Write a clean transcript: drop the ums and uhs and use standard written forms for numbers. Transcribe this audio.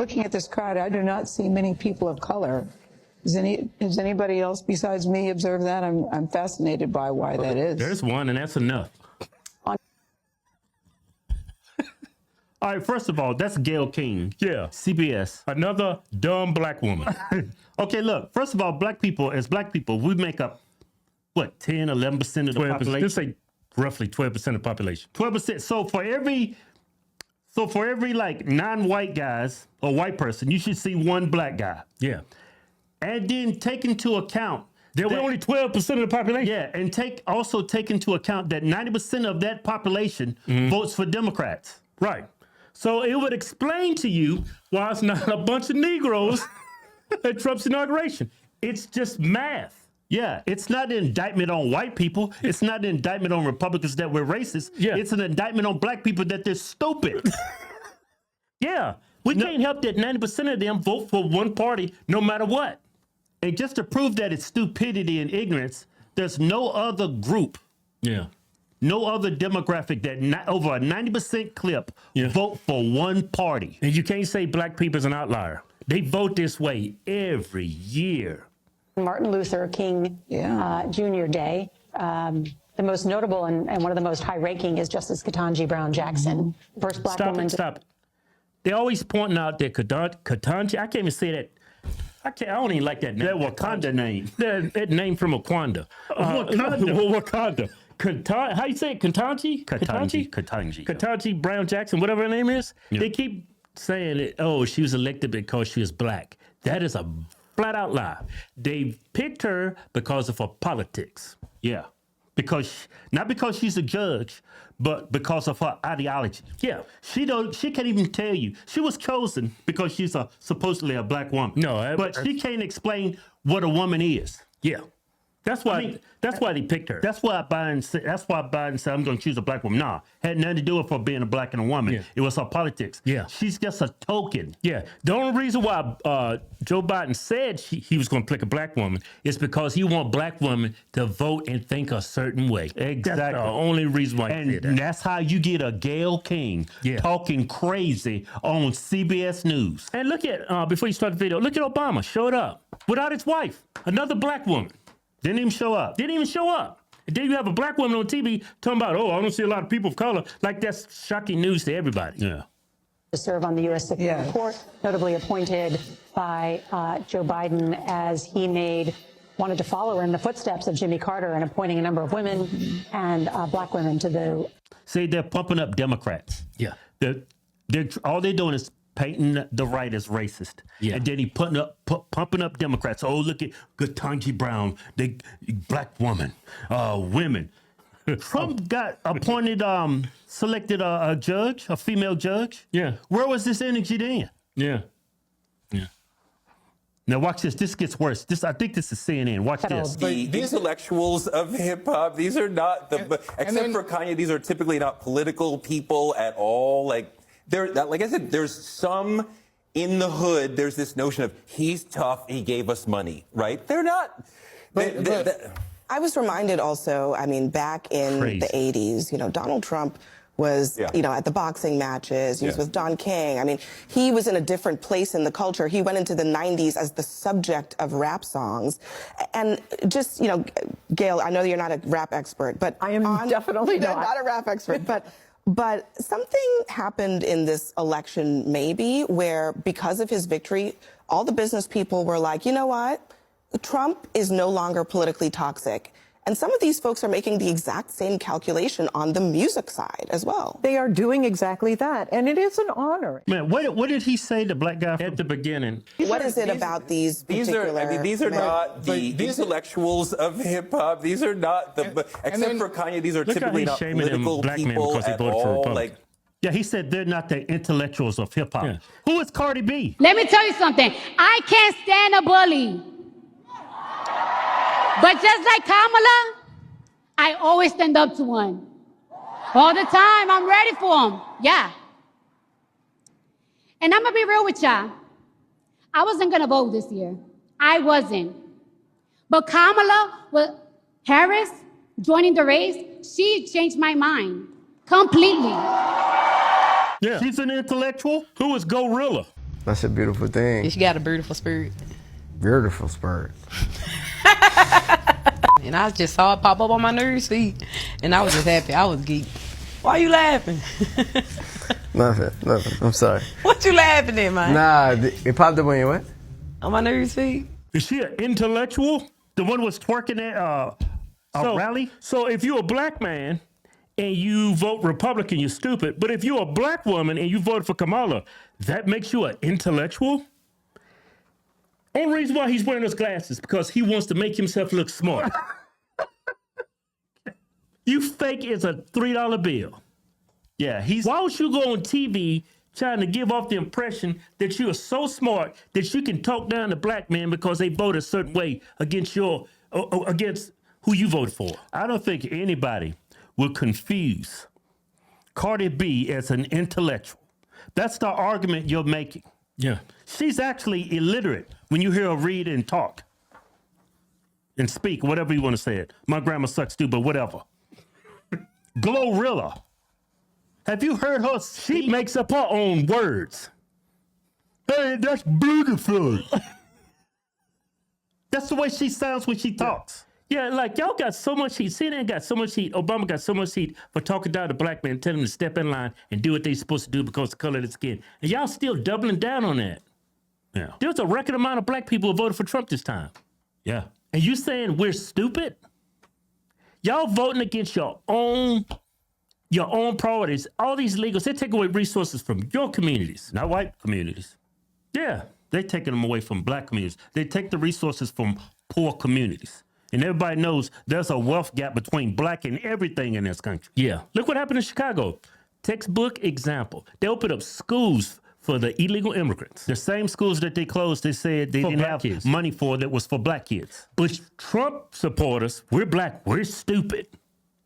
looking at this crowd, I do not see many people of color. Does anybody else besides me observe that? I'm fascinated by why that is. There's one, and that's enough. All right, first of all, that's Gayle King. Yeah. CBS. Another dumb black woman. Okay, look, first of all, black people, we make up, what, 10, 11% of the population? Let's say roughly 12% of the population. 12%. So for every like non-white guys or white person, you should see one black guy. Yeah. And then take into account there were only 12% of the population. Yeah, and also take into account that 90% of that population votes for Democrats. Right. So it would explain to you why it's not a bunch of Negroes at Trump's inauguration. It's just math. Yeah, it's not an indictment on white people. It's not an indictment on Republicans that we're racist. Yeah. It's an indictment on black people that they're stupid. Yeah, we can't help that 90% of them vote for one party no matter what. And just to prove that it's stupidity and ignorance, there's no other group. Yeah. No other demographic that over a 90% clip vote for one party. And you can't say black people is an outlier. They vote this way every year. Martin Luther King Jr. Day. The most notable and one of the most high-ranking is Justice Ketanji Brown Jackson. First black woman. Stop it. They're always pointing out that Ketanji, I can't even say that. I don't even like that name. That Wakanda name. That name from Wakanda. Wakanda. How you say it? Ketanji Brown Jackson, whatever her name is. Yeah. They keep saying that, oh, she was elected because she was black. That is a flat out lie. They picked her because of her politics. Yeah. Not because she's a judge, but because of her ideology. Yeah. She can't even tell you. She was chosen because she's supposedly a black woman. No, but she can't explain what a woman is. Yeah. That's why they picked her. That's why Biden said, I'm going to choose a black woman. Nah, had nothing to do with her being a black and a woman. Yeah. It was her politics. Yeah. She's just a token. Yeah. The only reason why Joe Biden said he was going to pick a black woman is because he want black women to vote and think a certain way. Exactly. That's the only reason why he said that. And that's how you get a Gayle King talking crazy on CBS News. And look at, before you start the video, look at Obama. Showed up without his wife, another black woman. Didn't even show up. And then you have a black woman on TV talking about, oh, I don't see a lot of people of color. Like, that's shocking news to everybody. Yeah. To serve on the U.S. Supreme Court, notably appointed by Joe Biden as he wanted to follow in the footsteps of Jimmy Carter and appointing a number of women and black women to the... See, they're pumping up Democrats. Yeah. All they're doing is painting the right as racist. Yeah. And then he pumping up Democrats. Oh, look at Ketanji Brown, the black woman, women. Trump got appointed, selected a female judge. Yeah. Where was this energy then? Yeah. Yeah. Now watch this. This gets worse. I think this is CNN. Watch this. The intellectuals of hip hop. These are not except for Kanye. These are typically not political people at all. Like I said, there's some in the hood. There's this notion of he's tough. He gave us money, right? They're not. I was reminded also. I mean, back in the '80s, Donald Trump was, at the boxing matches. He was with Don King. I mean, he was in a different place in the culture. He went into the 90s as the subject of rap songs. And just, Gayle, I know you're not a rap expert, but I am definitely not a rap expert, but something happened in this election, maybe, where because of his victory, all the business people were like, you know what? Trump is no longer politically toxic. And some of these folks are making the exact same calculation on the music side as well. They are doing exactly that, and it is an honor. Man, what did he say, the black guy at the beginning? What is it about these particular... These are not the intellectuals of hip hop. These are not except for Kanye. These are typically not political people at all. Yeah, he said they're not the intellectuals of hip hop. Yeah. Who is Cardi B? Let me tell you something. I can't stand a bully. But just like Kamala, I always stand up to one. All the time, I'm ready for him. Yeah. And I'm going to be real with y'all. I wasn't going to vote this year. I wasn't. But Kamala Harris joining the race, she changed my mind completely. Yeah. She's an intellectual. Who is Gorilla? That's a beautiful thing. She got a beautiful spirit. Beautiful spirit. And I just saw it pop up on my news feed, and I was just happy. I was geeked. Why you laughing? Nothing. I'm sorry. What you laughing at, man? Nah, it popped up on your what? On my news feed. Is she an intellectual? The one was twerking at a rally? So if you're a black man and you vote Republican, you're stupid. But if you're a black woman and you voted for Kamala, that makes you an intellectual? Only reason why he's wearing those glasses because he wants to make himself look smart. You fake as a $3 bill. Yeah, why would you go on TV trying to give off the impression that you are so smart that you can talk down to black men because they vote a certain way against against who you voted for? I don't think anybody will confuse Cardi B as an intellectual. That's the argument you're making. Yeah. She's actually illiterate when you hear her read and talk and speak, whatever you want to say it. My grammar sucks too, but whatever. Glorilla. Have you heard her speak? She makes up her own words. Hey, that's beautiful. That's the way she sounds when she talks. Yeah, like y'all got so much heat. CNN got so much heat. Obama got so much heat for talking down to black men, telling them to step in line and do what they're supposed to do because of the color of their skin. And y'all still doubling down on that. Yeah. There's a record amount of black people who voted for Trump this time. Yeah. And you saying we're stupid? Y'all voting against your own priorities. All these legals, they take away resources from your communities, not white communities. Yeah, they're taking them away from black communities. They take the resources from poor communities. And everybody knows there's a wealth gap between black and everything in this country. Yeah. Look what happened in Chicago. Textbook example. They opened up schools for the illegal immigrants. The same schools that they closed, they said they didn't have money for that was for black kids. But Trump supporters, we're black, we're stupid.